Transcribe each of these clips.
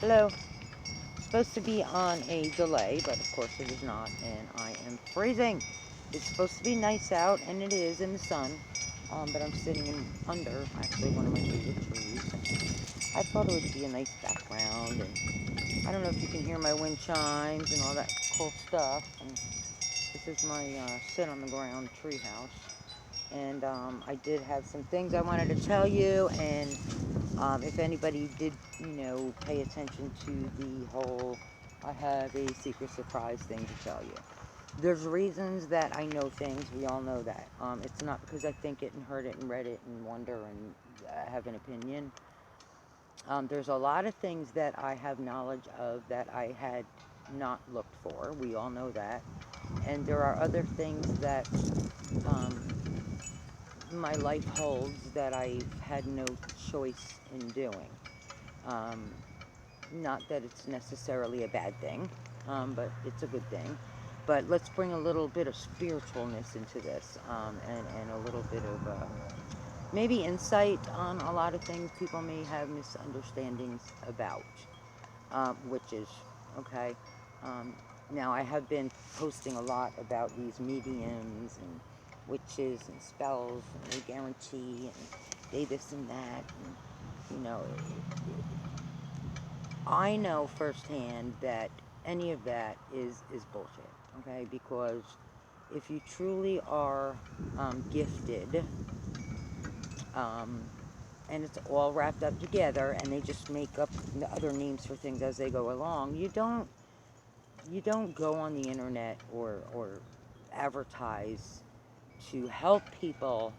Hello. Supposed to be on a delay, but of course it is not, and I am freezing. It's supposed to be nice out, and it is in the sun, but I'm sitting under actually one of my favorite trees, and I thought it would be a nice background. And I don't know if you can hear my wind chimes and all that cool stuff. And this is my sit on the ground tree house. And I did have some things I wanted to tell you, and if anybody did, pay attention to the whole, I have a secret surprise thing to tell you. There's reasons that I know things. We all know that. It's not because I think it and heard it and read it and wonder and have an opinion. There's a lot of things that I have knowledge of that I had not looked for. We all know that. And there are other things that um, my life holds that I've had no choice in doing. Um, Not that it's necessarily a bad thing, but it's a good thing. But let's bring a little bit of spiritualness into this, and a little bit of maybe insight on a lot of things people may have misunderstandings about, witches. Okay. Um, Now, I have been posting a lot about these mediums and witches and spells, and they guarantee, and they this and that. And, you know, I know firsthand that any of that is bullshit, okay? Because if you truly are gifted, um, and it's all wrapped up together, and they just make up the other names for things as they go along, you don't go on the internet or advertise to help people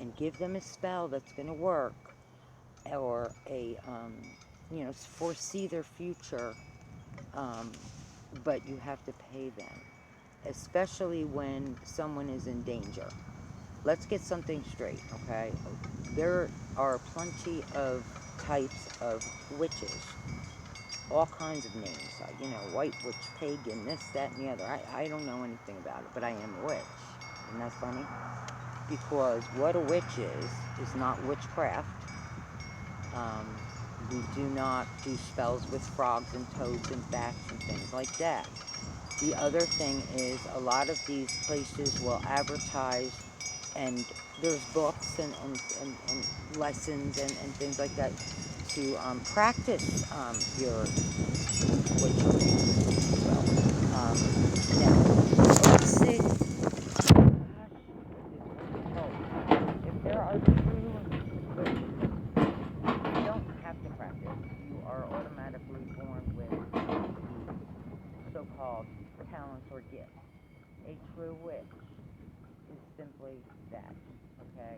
and give them a spell that's going to work, or foresee their future, um, but you have to pay them, especially when someone is in danger. Let's get something straight, okay? There are plenty of types of witches, all kinds of names, white witch, pagan, this, that, and the other. I don't know anything about it, but I am a witch. Isn't that funny? Because what a witch is not witchcraft. Um, we do not do spells with frogs and toads and bats and things like that. The other thing is a lot of these places will advertise, and there's books and lessons and things like that to practice your witchery, if you will. Now, let's see. Gosh, this is difficult. If there are true witches, you don't have to practice. You are automatically born with the so-called talents or gifts. A true witch is simply that, okay?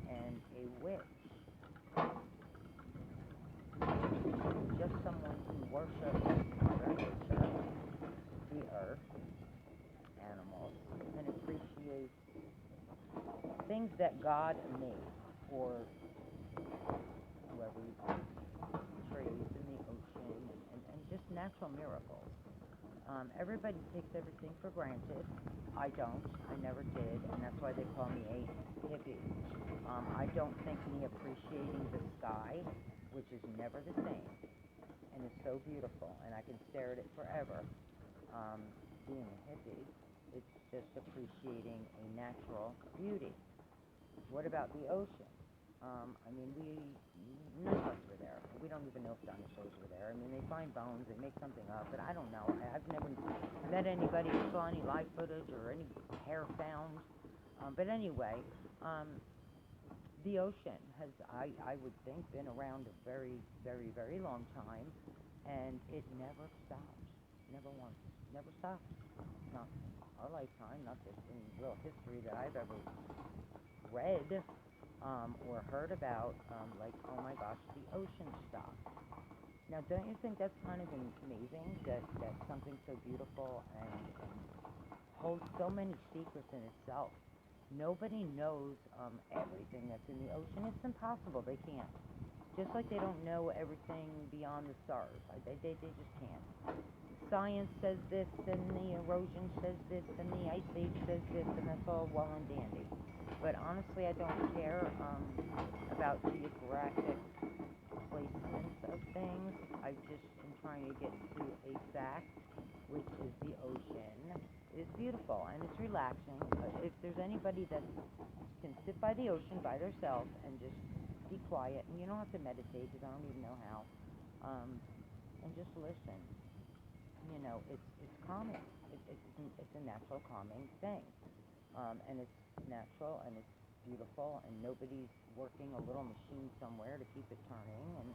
And a witch is just someone who worships Mother Nature, the earth, animals, and appreciates things that God made, or whoever you believe, trees and the ocean, and just natural miracles. Everybody takes everything for granted. I don't. I never did, and that's why they call me a hippie. I don't think me appreciating the sky, which is never the same, and is so beautiful, and I can stare at it forever. Um, Being a hippie, it's just appreciating a natural beauty. What about the ocean? I mean, none of us were there. We don't even know if dinosaurs were there. I mean, they find bones, they make something up, but I don't know. I've never met anybody who saw any live footage or any hair found. But anyway, um, the ocean has, I would think, been around a very, very, very long time, and it never stops. Never once. Never stops. Not in our lifetime, not just in real history that I've ever read, or heard about, like, oh my gosh, the ocean stopped. Now, don't you think that's kind of amazing that something so beautiful and holds so many secrets in itself? Nobody knows everything that's in the ocean. It's impossible. They can't. Just like they don't know everything beyond the stars. They just can't. Science says this, and the erosion says this, and the ice age says this, and that's all well and dandy. But honestly, I don't care about geographic placements of things. I just trying to get to a fact, which is the ocean. It's beautiful and it's relaxing. If there's anybody that can sit by the ocean by themselves and just be quiet, and you don't have to meditate because I don't even know how, and just listen. It's calming. It's a natural calming thing, and it's natural and it's beautiful, and nobody's working a little machine somewhere to keep it turning, and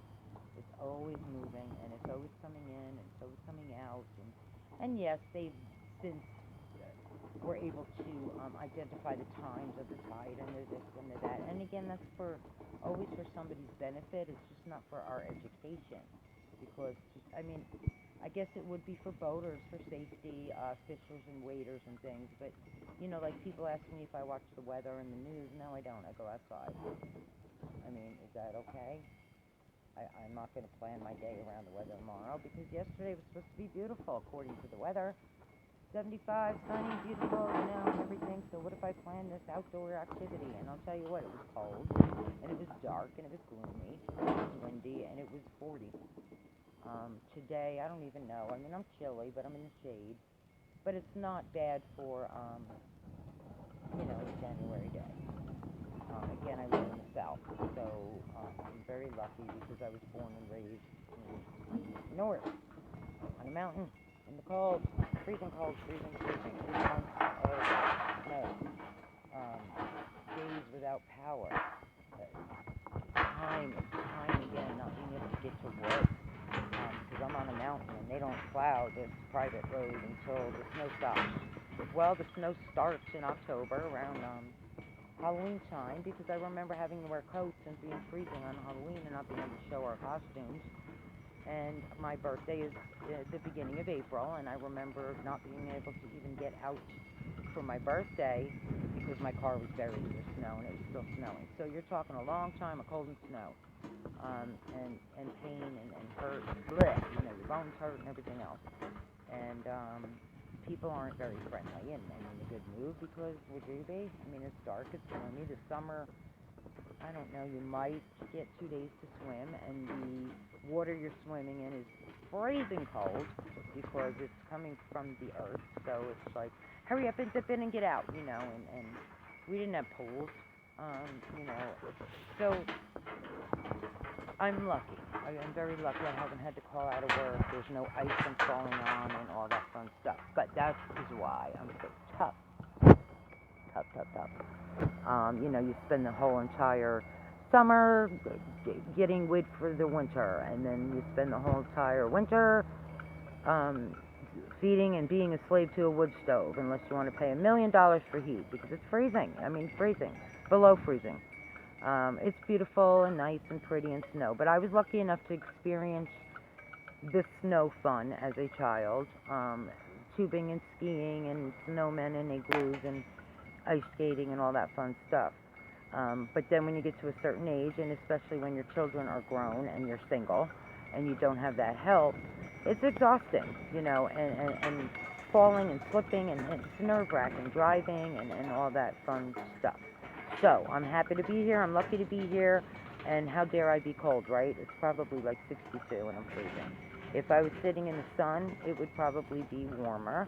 it's always moving, and it's always coming in, and it's always coming out, and yes, they've since were able to identify the times of the tide and the this and the that, and again, that's always for somebody's benefit. It's just not for our education, because I guess it would be for boaters, for safety, fishers and waders and things, but like people ask me if I watch the weather and the news. No, I don't. I go outside. Is that okay? I'm not going to plan my day around the weather tomorrow, because yesterday was supposed to be beautiful according to the weather. 75, sunny, beautiful, and everything. So what if I plan this outdoor activity? And I'll tell you what, it was cold, and it was dark, and it was gloomy, and it was windy, and it was 40. Today, I don't even know. I'm chilly, but I'm in the shade. But it's not bad for, a January day. Again, I live in the South, so I'm very lucky because I was born and raised in north, on a mountain, in the cold, freezing, 8 months of snow, days without power, time again, not being able to get to work, because I'm on a mountain and they don't plow this private road until the snow stops. Well, the snow starts in October around Halloween time, because I remember having to wear coats and being freezing on Halloween and not being able to show our costumes. And my birthday is at the beginning of April, and I remember not being able to even get out for my birthday because my car was buried in the snow and it was still snowing. So you're talking a long time of cold and snow, and pain and hurt, bleh, your bones hurt and everything else. And people aren't very friendly and in a good mood, because would you be? It's dark, it's gloomy. The summer, I don't know, you might get 2 days to swim, and the water you're swimming in is freezing cold because it's coming from the earth. So it's like, hurry up and dip in and get out, and we didn't have pools, so I'm lucky. I'm very lucky. I haven't had to call out of work. There's no ice I'm falling on and all that fun stuff. But that is why I'm so tough. You spend the whole entire summer getting wood for the winter, and then you spend the whole entire winter feeding and being a slave to a wood stove, unless you want to pay $1 million for heat, because it's freezing. Freezing, below freezing. It's beautiful and nice and pretty and snow, but I was lucky enough to experience the snow fun as a child, tubing and skiing and snowmen and igloos and ice skating and all that fun stuff. But then when you get to a certain age, and especially when your children are grown and you're single and you don't have that help, it's exhausting, and falling and slipping, and it's nerve-wracking, driving and all that fun stuff. So I'm happy to be here. I'm lucky to be here. And how dare I be cold, right? It's probably like 62 and I'm freezing. If I was sitting in the sun, it would probably be warmer.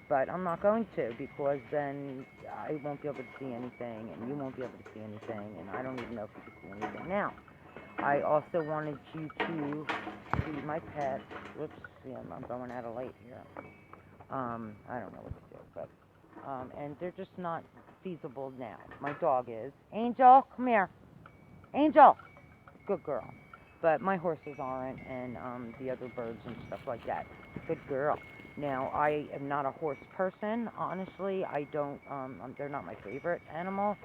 But I'm not going to, because then I won't be able to see anything, and you won't be able to see anything, and I don't even know if you can see anything. Now, I also wanted you to see my pet. Whoops, yeah, I'm going out of light here. I don't know what to do, but, and they're just not feasible now. My dog is. Angel, come here. Angel! Good girl. But my horses aren't, and the other birds and stuff like that. Good girl. Now, I am not a horse person, honestly. I don't, they're not my favorite animal.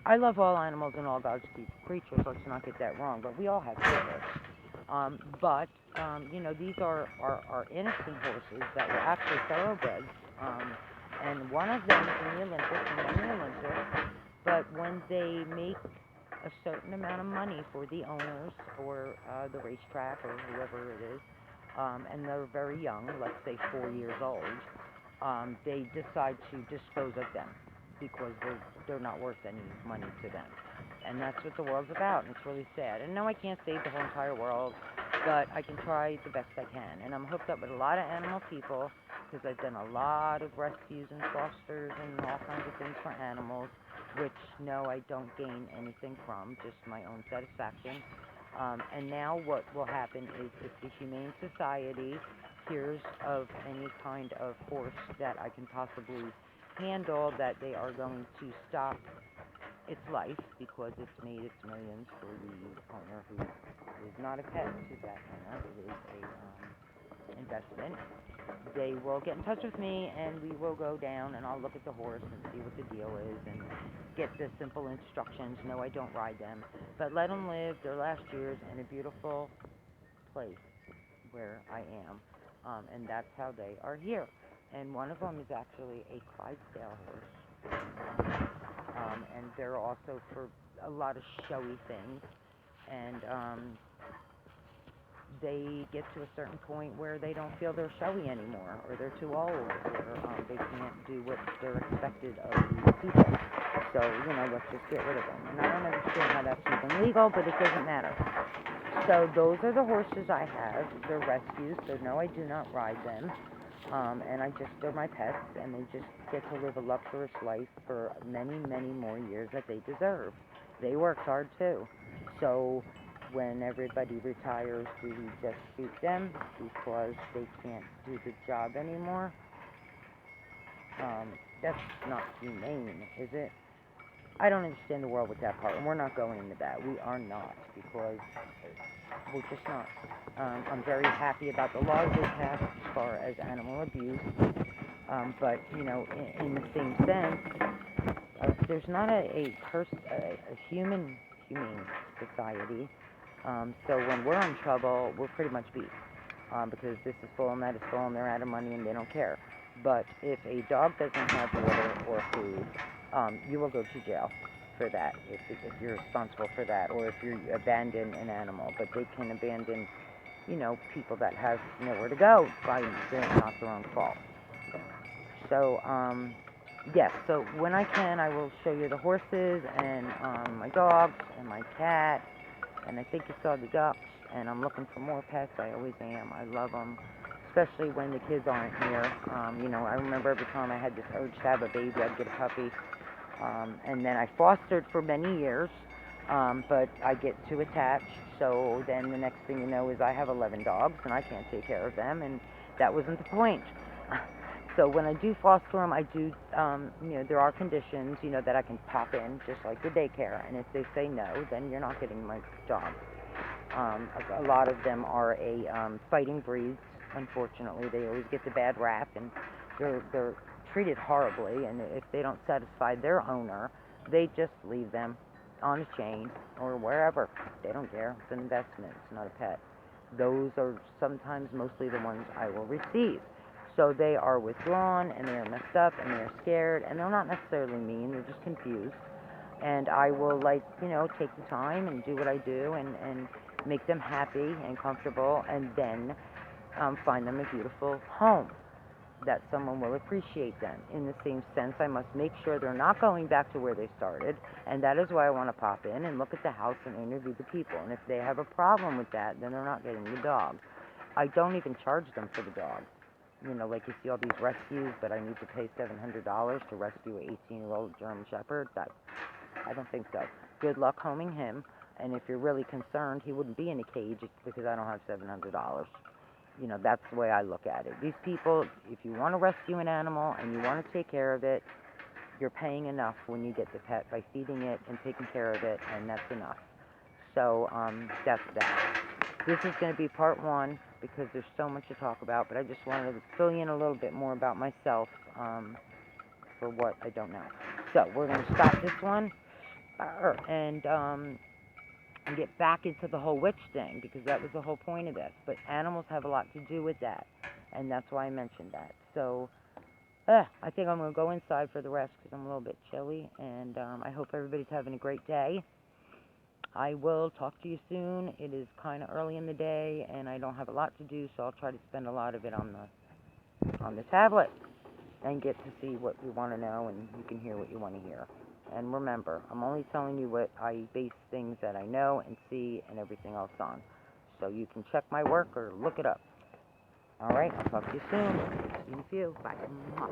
I love all animals and all God's creatures, let's not get that wrong, but we all have favorites. These are innocent horses that were actually thoroughbreds, and one of them is in the Olympics and won the Olympics, but when they make a certain amount of money for the owners or the racetrack or whoever it is, and they're very young, let's say 4 years old, they decide to dispose of them because they're not worth any money to them. And that's what the world's about, and it's really sad. And no, I can't save the whole entire world. but I can try the best I can. And I'm hooked up with a lot of animal people because I've done a lot of rescues and fosters and all kinds of things for animals, which no, I don't gain anything from, just my own satisfaction. And now what will happen is if the Humane Society hears of any kind of horse that I can possibly handle, that they are going to stop its life because it's made its millions for the owner who is not a pet to that owner. It is a investment. They will get in touch with me and we will go down and I'll look at the horse and see what the deal is and get the simple instructions. No, I don't ride them, but let them live their last years in a beautiful place where I am, and that's how they are here. And one of them is actually a Clydesdale horse, and they're also for a lot of showy things. And they get to a certain point where they don't feel they're showy anymore, or they're too old, or they can't do what they're expected of these people. So, let's just get rid of them. And I don't understand how that's even legal, but it doesn't matter. So those are the horses I have. They're rescues, so no, I do not ride them. And they're my pets, and they just get to live a luxurious life for many, many more years that they deserve. They work hard too. So when everybody retires, do we just shoot them because they can't do the job anymore? That's not humane, is it? I don't understand the world with that part, and we're not going into that. We are not, because we're just not. I'm very happy about the laws they passed as far as animal abuse, but, in the same sense, there's not a humane society. So when we're in trouble, we're pretty much beat, because this is full and that is full, and they're out of money and they don't care. But if a dog doesn't have water or food, you will go to jail for that if you're responsible for that, or if you abandon an animal. But they can abandon, people that have nowhere to go by not their own fault. So, yes, so when I can, I will show you the horses and my dogs and my cat, and I think you saw the ducks, and I'm looking for more pets. I always am. I love them, especially when the kids aren't here. I remember every time I had this urge to have a baby, I'd get a puppy, and then I fostered for many years, but I get too attached, so then the next thing you know is I have 11 dogs, and I can't take care of them, and that wasn't the point. So when I do foster them, I do, there are conditions, that I can pop in, just like the daycare. And if they say no, then you're not getting my dog. A lot of them are fighting breeds. Unfortunately, they always get the bad rap, and they're treated horribly. And if they don't satisfy their owner, they just leave them on a chain or wherever. They don't care. It's an investment. It's not a pet. Those are sometimes mostly the ones I will receive. So they are withdrawn, and they are messed up, and they're scared, and they're not necessarily mean, they're just confused. And I will, take the time and do what I do and make them happy and comfortable, and then find them a beautiful home that someone will appreciate them. In the same sense, I must make sure they're not going back to where they started, and that is why I want to pop in and look at the house and interview the people. And if they have a problem with that, then they're not getting the dog. I don't even charge them for the dog. Like you see all these rescues, but I need to pay $700 to rescue an 18-year-old German Shepherd. I don't think so. Good luck homing him, and if you're really concerned, he wouldn't be in a cage because I don't have $700. That's the way I look at it. These people, if you want to rescue an animal and you want to take care of it, you're paying enough when you get the pet by feeding it and taking care of it, and that's enough. So that's that. This is going to be part one because there's so much to talk about, but I just wanted to fill you in a little bit more about myself for what I don't know. So we're going to stop this one and get back into the whole witch thing, because that was the whole point of this. But animals have a lot to do with that, and that's why I mentioned that. So I think I'm going to go inside for the rest because I'm a little bit chilly, and I hope everybody's having a great day. I will talk to you soon. It is kind of early in the day, and I don't have a lot to do, so I'll try to spend a lot of it on the tablet and get to see what you want to know, and you can hear what you want to hear. And remember, I'm only telling you what I base things that I know and see and everything else on. So you can check my work or look it up. All right, I'll talk to you soon. See you in a few. Bye. Mwah.